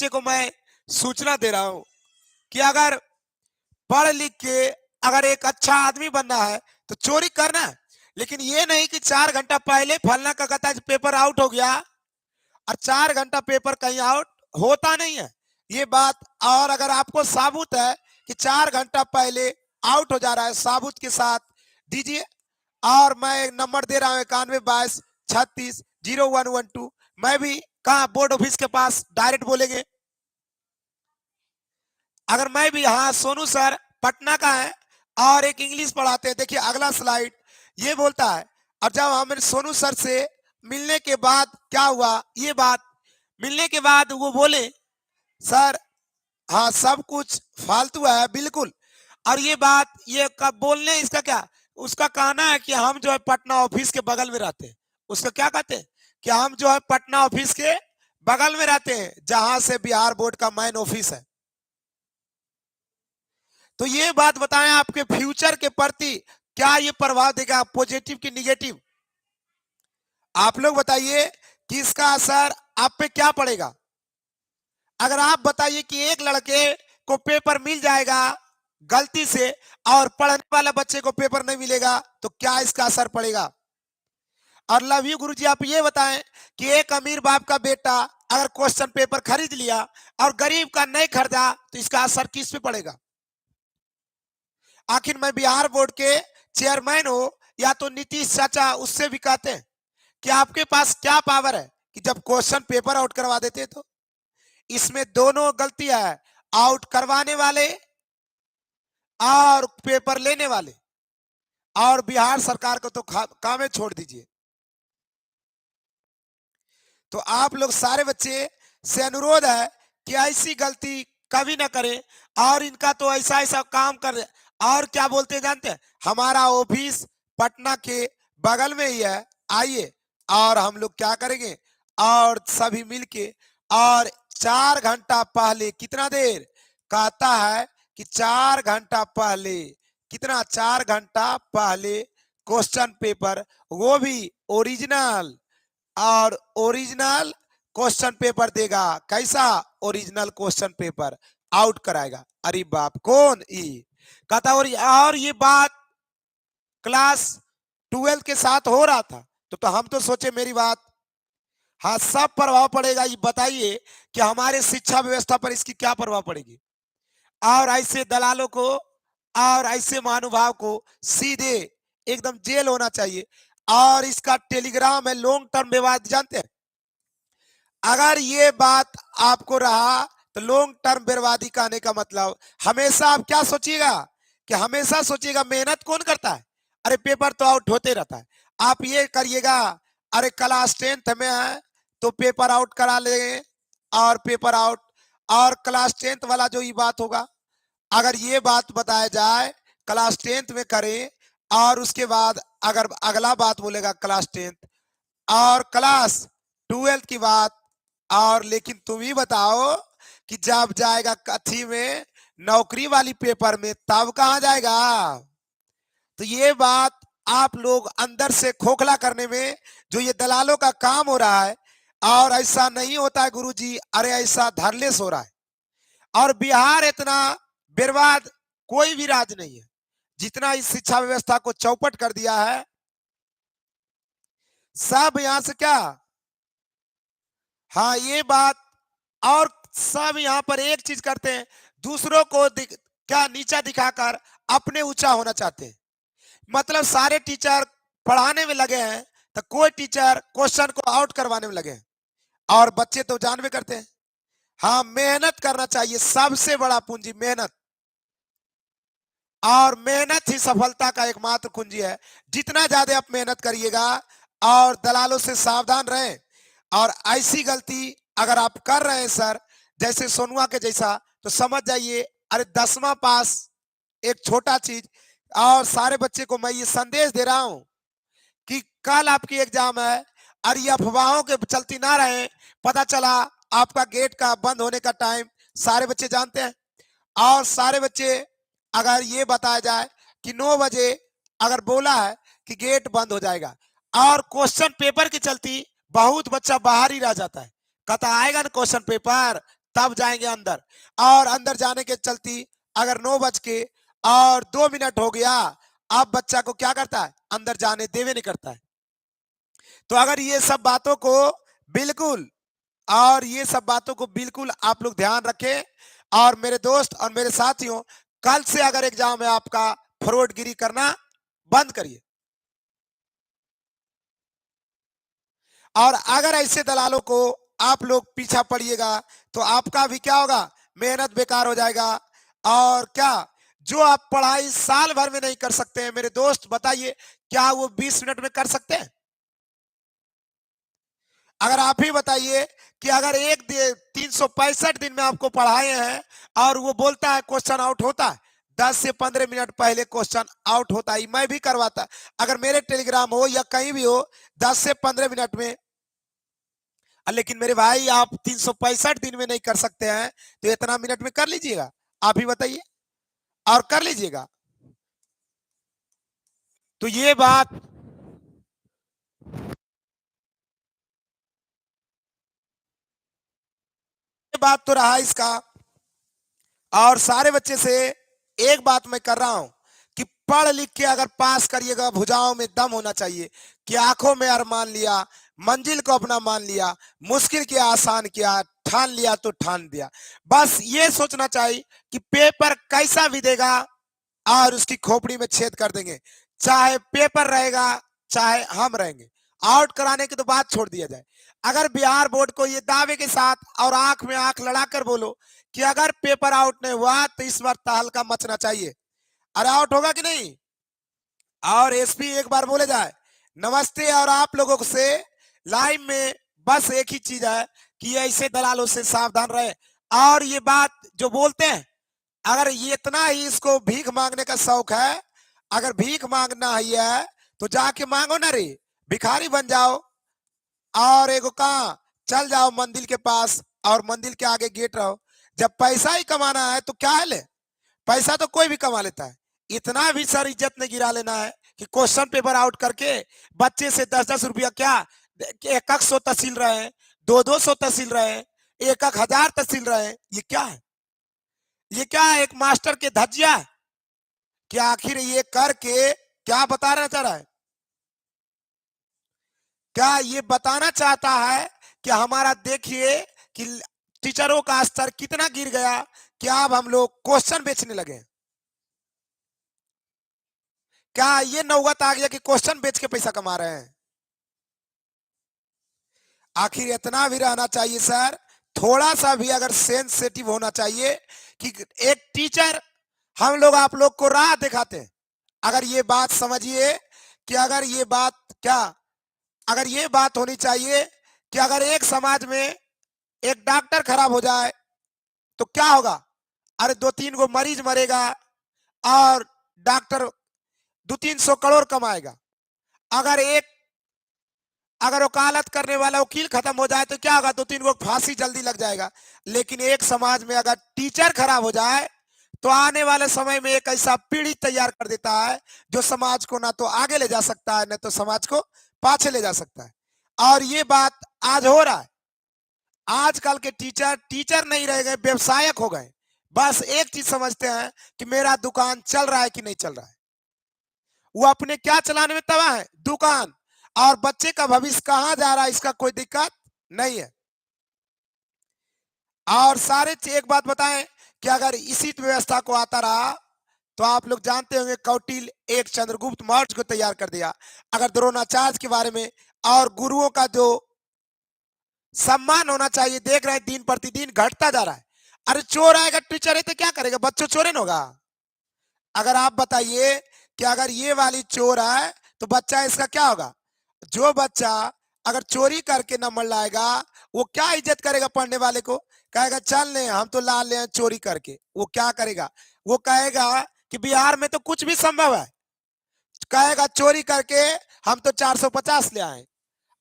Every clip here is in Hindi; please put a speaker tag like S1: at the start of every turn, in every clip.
S1: बच्चे को मैं सूचना दे रहा हूं कि अगर पढ़ लिख के अगर एक अच्छा आदमी बनना है तो चोरी करना है, लेकिन ये नहीं कि 4 घंटा पहले फलना का कहता है पेपर आउट हो गया और 4 घंटा पेपर कहीं आउट होता नहीं है ये बात। और अगर आपको साबुत है कि 4 घंटा पहले आउट हो जा रहा है, साबुत के साथ दीजिए। और मैं एक नंबर दे रहा हूं 9122360112। मैं भी कहा बोर्ड ऑफिस के पास डायरेक्ट बोलेंगे। अगर मैं भी, हाँ सोनू सर पटना का है और एक इंग्लिश पढ़ाते हैं। देखिए अगला स्लाइड ये बोलता है, और जब हमें सोनू सर से मिलने के बाद क्या हुआ, ये बात मिलने के बाद वो बोले सर हाँ सब कुछ फालतू है बिल्कुल। और ये बात ये कब बोलने, इसका क्या, उसका कहना है कि हम जो है पटना ऑफिस के बगल में रहते हैं। उसका क्या कहते हैं कि हम जो है पटना ऑफिस के बगल में रहते हैं, जहां से बिहार बोर्ड का मेन ऑफिस है। तो ये बात बताएं आपके फ्यूचर के प्रति क्या ये प्रभाव देगा, पॉजिटिव की निगेटिव? आप लोग बताइए कि इसका असर आप पे क्या पड़ेगा। अगर आप बताइए कि एक लड़के को पेपर मिल जाएगा गलती से और पढ़ने वाला बच्चे को पेपर नहीं मिलेगा तो क्या इसका असर पड़ेगा? और लव यू गुरुजी आप ये बताएं कि एक अमीर बाप का बेटा अगर क्वेश्चन पेपर खरीद लिया और गरीब का नहीं खरीदा तो इसका असर किस पे पड़ेगा? आखिर मैं बिहार बोर्ड के चेयरमैन हो या तो नीतीश चाचा, उससे भी कहते हैं कि आपके पास क्या पावर है कि जब क्वेश्चन पेपर आउट करवा देते तो इसमें दोनों गलतियां है, आउट करवाने वाले और पेपर लेने वाले। और बिहार सरकार को तो कामे छोड़ दीजिए। तो आप लोग सारे बच्चे से अनुरोध है कि ऐसी गलती कभी ना करें। और इनका तो ऐसा ऐसा काम कर, और क्या बोलते हैं जानते हैं, हमारा ऑफिस पटना के बगल में ही है, आइए और हम लोग क्या करेंगे और सभी मिलके। और 4 घंटा पहले, कितना देर कहता है कि 4 घंटा पहले, कितना 4 घंटा पहले क्वेश्चन पेपर, वो भी ओरिजिनल, और ओरिजिनल क्वेश्चन पेपर देगा। कैसा ओरिजिनल क्वेश्चन पेपर आउट कराएगा। अरे बाप कौन ई कहता। और ये बात क्लास 12 के साथ हो रहा था तो हम तो सोचे मेरी बात, हाँ सब प्रभाव पड़ेगा। ये बताइए कि हमारे शिक्षा व्यवस्था पर इसकी क्या प्रभाव पड़ेगी। और ऐसे दलालों को और ऐसे महानुभाव को सीधे एकदम जेल होना चाहिए। और इसका टेलीग्राम है लॉन्ग टर्म विवाद, जानते हैं अगर ये बात आपको रहा तो लॉन्ग टर्म बर्बादी कहने का मतलब हमेशा आप क्या सोचिएगा कि हमेशा सोचिएगा मेहनत कौन करता है, अरे पेपर तो आउट होते रहता है। आप ये करिएगा अरे क्लास 10th में है तो पेपर आउट करा लेंगे और पेपर आउट। और क्लास 10th वाला जो ये बात होगा, अगर ये बात बताया जाए क्लास 10th में करें और उसके बाद अगर अगला बात बोलेगा क्लास 10th और क्लास 12th की बात, और लेकिन तुम ही बताओ कि जब जाएगा कथी में नौकरी वाली पेपर में तब कहां जाएगा। तो ये बात आप लोग अंदर से खोखला करने में जो ये दलालों का काम हो रहा है, और ऐसा नहीं होता है गुरुजी, अरे ऐसा धरलेस हो रहा है। और बिहार इतना बर्बाद कोई भी राज्य नहीं है जितना इस शिक्षा व्यवस्था को चौपट कर दिया है। सब यहां से क्या, हाँ ये बात, और सब यहाँ पर एक चीज करते हैं, दूसरों को क्या नीचा दिखाकर अपने ऊंचा होना चाहते हैं। मतलब सारे टीचर पढ़ाने में लगे हैं तो कोई टीचर क्वेश्चन को आउट करवाने में लगे हैं, और बच्चे तो जानवे करते हैं। हाँ मेहनत करना चाहिए, सबसे बड़ा पूंजी मेहनत, और मेहनत ही सफलता का एकमात्र कुंजी है। जितना ज्यादा आप मेहनत करिएगा और दलालों से सावधान रहें। और ऐसी गलती अगर आप कर रहे हैं सर जैसे सोनुआ के जैसा, तो समझ जाइए अरे 10वां पास एक छोटा चीज। और सारे बच्चे को मैं ये संदेश दे रहा हूं कि कल आपकी एग्जाम है और ये अफवाहों के चलती ना रहे। पता चला आपका गेट का बंद होने का टाइम सारे बच्चे जानते हैं, और सारे बच्चे अगर ये बताया जाए कि 9 बजे अगर बोला है कि गेट बंद हो जाएगा और क्वेश्चन पेपर की चलती बहुत बच्चा बाहर ही रह जाता है, कहता आएगा ना क्वेश्चन पेपर तब जाएंगे अंदर। और अंदर जाने के चलती अगर 9:02 हो गया, अब बच्चा को क्या करता है, अंदर जाने देवे नहीं करता है। तो अगर ये सब बातों को बिल्कुल ये सब बातों को बिल्कुल आप लोग ध्यान रखें। और मेरे दोस्त और मेरे साथियों, कल से अगर एग्जाम है आपका, फ्रॉडगिरी करना बंद करिए। और अगर ऐसे दलालों को आप लोग पीछा पड़िएगा तो आपका भी क्या होगा, मेहनत बेकार हो जाएगा। और क्या, जो आप पढ़ाई साल भर में नहीं कर सकते हैं मेरे दोस्त, बताइए क्या वो 20 मिनट में कर सकते हैं? अगर आप ही बताइए कि अगर 365 दिन में आपको पढ़ाए हैं और वो बोलता है क्वेश्चन आउट होता है, 10 से 15 मिनट पहले क्वेश्चन आउट होता है, मैं भी करवाता। अगर मेरे टेलीग्राम हो या कहीं भी हो, 10 से 15 मिनट में। लेकिन मेरे भाई आप 365 दिन में नहीं कर सकते हैं, तो इतना मिनट में कर लीजिएगा, आप ही बताइए, और कर लीजिएगा। तो ये बात तो रहा इसका। और सारे बच्चे से एक बात मैं कर रहा हूं कि पढ़ लिख के अगर पास करिएगा, भुजाओं में दम होना चाहिए कि आंखों में अरमान लिया, मंजिल को अपना मान लिया, मुश्किल किया आसान किया, ठान लिया तो ठान दिया। बस ये सोचना चाहिए कि पेपर कैसा भी देगा और उसकी खोपड़ी में छेद कर देंगे, चाहे पेपर रहेगा चाहे हम रहेंगे। आउट कराने की तो बात छोड़ दिया जाए। अगर बिहार बोर्ड को ये दावे के साथ और आंख में आंख लड़ाकर बोलो कि अगर पेपर आउट नहीं हुआ तो इस बार तहलका मचना चाहिए। अरे आउट होगा कि नहीं? और एसपी एक बार बोले जाए नमस्ते, और आप लोगों से लाइव में बस एक ही चीज है कि ऐसे दलालों से सावधान रहे। और ये बात जो बोलते हैं, अगर ये इतना ही इसको भीख मांगने का शौक है, अगर भीख मांगना ही है तो जाके मांगो ना रे, भिखारी बन जाओ। और एगो कहा, चल जाओ मंदिर के पास और मंदिर के आगे गेट रहो। जब पैसा ही कमाना है तो क्या है ले, पैसा तो कोई भी कमा लेता है। इतना भी सर इज्जत नहीं गिरा लेना है कि क्वेश्चन पेपर आउट करके बच्चे से 10-10 रुपया क्या, 100 तहसील रहे हैं, 200 तहसील रहे हैं, 1,000 तहसील रहे हैं। ये क्या है? ये क्या है, एक मास्टर के धज्जिया है कि आखिर ये करके क्या बताना चाह रहा है? क्या ये बताना चाहता है कि हमारा देखिए कि टीचरों का स्तर कितना गिर गया कि अब हम लोग क्वेश्चन बेचने लगे? क्या ये नौबत आ गया कि क्वेश्चन बेच के पैसा कमा रहे हैं? आखिर इतना भी रहना चाहिए सर, थोड़ा सा भी अगर सेंसिटिव होना चाहिए कि एक टीचर हम लोग आप लोग को राह दिखाते हैं। अगर ये बात समझिए कि अगर ये बात क्या, अगर ये बात होनी चाहिए कि अगर एक समाज में एक डॉक्टर खराब हो जाए तो क्या होगा? अरे 2-3 गो मरीज मरेगा और डॉक्टर 200-300 करोड़ कमाएगा। अगर एक अगर वकालत करने वाला वकील खत्म हो जाए तो क्या होगा? 2-3 गो फांसी जल्दी लग जाएगा। लेकिन एक समाज में अगर टीचर खराब हो जाए तो आने वाले समय में एक ऐसा पीढ़ी तैयार कर देता है जो समाज को ना तो आगे ले जा सकता है, ना तो समाज को पाछे ले जा सकता है। और ये बात आज हो रहा है। आजकल के टीचर टीचर नहीं रह गए, व्यवसायक हो गए। बस एक चीज समझते हैं कि मेरा दुकान चल रहा है कि नहीं चल रहा है। वो अपने क्या चलाने में तबाह है, दुकान। और बच्चे का भविष्य कहां जा रहा है इसका कोई दिक्कत नहीं है। और सारे एक बात बताएं कि अगर इसी व्यवस्था को आता रहा तो आप लोग जानते होंगे कौटिल एक चंद्रगुप्त मौर्य को तैयार कर दिया। अगर द्रोणाचार्य के बारे में और गुरुओं का जो सम्मान होना चाहिए देख रहे हैं दिन प्रतिदिन घटता जा रहा है। अरे चोर आएगा टीचर है तो क्या करेगा, बच्चों चोरे न होगा? अगर आप बताइए कि अगर ये वाली चोर है तो बच्चा इसका क्या होगा? जो बच्चा अगर चोरी करके नंबर लाएगा वो क्या इज्जत करेगा पढ़ने वाले को? कहेगा चल ले हम तो ला ले चोरी करके। वो क्या करेगा? वो कहेगा कि बिहार में तो कुछ भी संभव है। कहेगा चोरी करके हम तो 450 ले आए।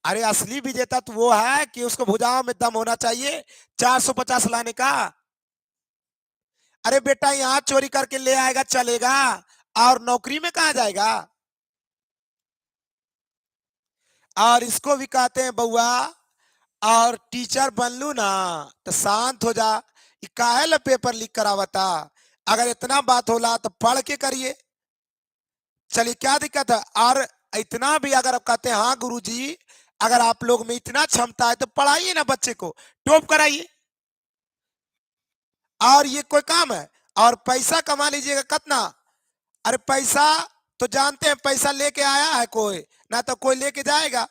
S1: अरे असली विजेता तो वो है कि उसको भुजाओं में दम होना चाहिए 450 लाने का। अरे बेटा यहाँ चोरी करके ले आएगा चलेगा, और नौकरी में कहा जाएगा? और इसको भी कहते हैं बउआ और टीचर बन लू ना तो शांत हो जा। ई काहे ला पेपर लीक करावता? अगर इतना बात होला तो पढ़ के करिए। चलिए क्या दिक्कत है? और इतना भी अगर आप कहते हैं हाँ गुरुजी, अगर आप लोग में इतना क्षमता है तो पढ़ाइए ना बच्चे को, टॉप कराइए। और ये कोई काम है? और पैसा कमा लीजिएगा कितना? अरे पैसा तो जानते हैं, पैसा लेके आया है कोई ना, तो कोई लेके जाएगा।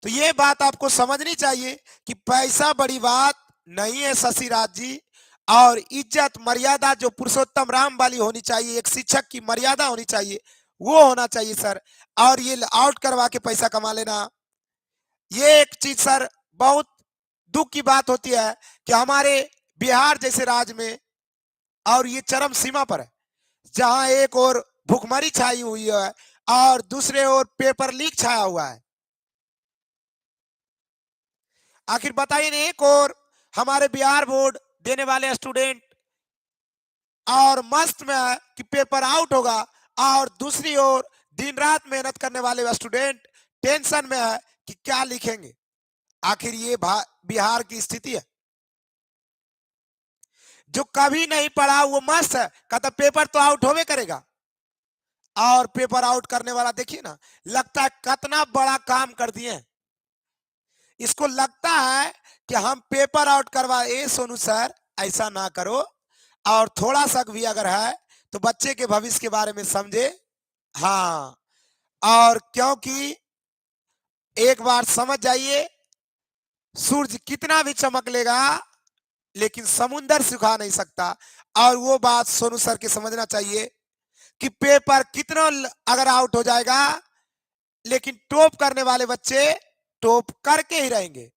S1: तो ये बात आपको समझनी चाहिए कि पैसा बड़ी बात नहीं है शशिराज जी। और इज्जत मर्यादा जो पुरुषोत्तम राम वाली होनी चाहिए, एक शिक्षक की मर्यादा होनी चाहिए, वो होना चाहिए सर। और ये आउट करवा के पैसा कमा लेना, ये एक चीज सर बहुत दुख की बात होती है कि हमारे बिहार जैसे राज्य में, और ये चरम सीमा पर है, जहां एक और भुखमरी छाई हुई है और दूसरे ओर पेपर लीक छाया हुआ है। आखिर बताइए ना, एक और हमारे बिहार बोर्ड देने वाले स्टूडेंट और मस्त में है कि पेपर आउट होगा, और दूसरी ओर दिन रात मेहनत करने वाले स्टूडेंट टेंशन में है कि क्या लिखेंगे। आखिर ये बिहार की स्थिति है। जो कभी नहीं पढ़ा वो मस्त है, कहता पेपर तो आउट होवे करेगा। और पेपर आउट करने वाला देखिए ना, लगता है कितना बड़ा काम कर दिए। इसको लगता है कि हम पेपर आउट करवा। ए सोनू सर, ऐसा ना करो, और थोड़ा सा भी अगर है तो बच्चे के भविष्य के बारे में समझे। हाँ, और क्योंकि एक बार समझ जाइए, सूरज कितना भी चमक लेगा लेकिन समुंदर सुखा नहीं सकता। और वो बात सोनू सर के समझना चाहिए कि पेपर कितना अगर आउट हो जाएगा, लेकिन टॉप करने वाले बच्चे टॉप करके ही रहेंगे,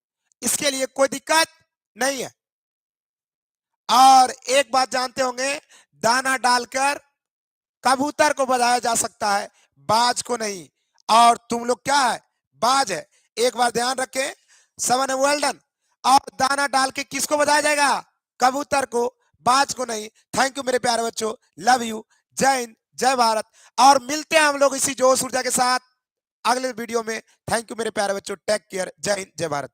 S1: इसके लिए कोई दिक्कत नहीं है। और एक बात जानते होंगे, दाना डालकर कबूतर को बजाया जा सकता है, बाज को नहीं। और तुम लोग क्या है? बाज है। एक बार ध्यान रखें, सबने वेल डन। और दाना डाल के किसको बजाया जाएगा? कबूतर को, बाज को नहीं। थैंक यू मेरे प्यारे बच्चों, लव यू, जय हिंद, जय भारत। और मिलते हैं हम लोग इसी जोश ऊर्जा के साथ अगले वीडियो में। थैंक यू मेरे प्यारे बच्चों, टेक केयर, जय हिंद, जय भारत।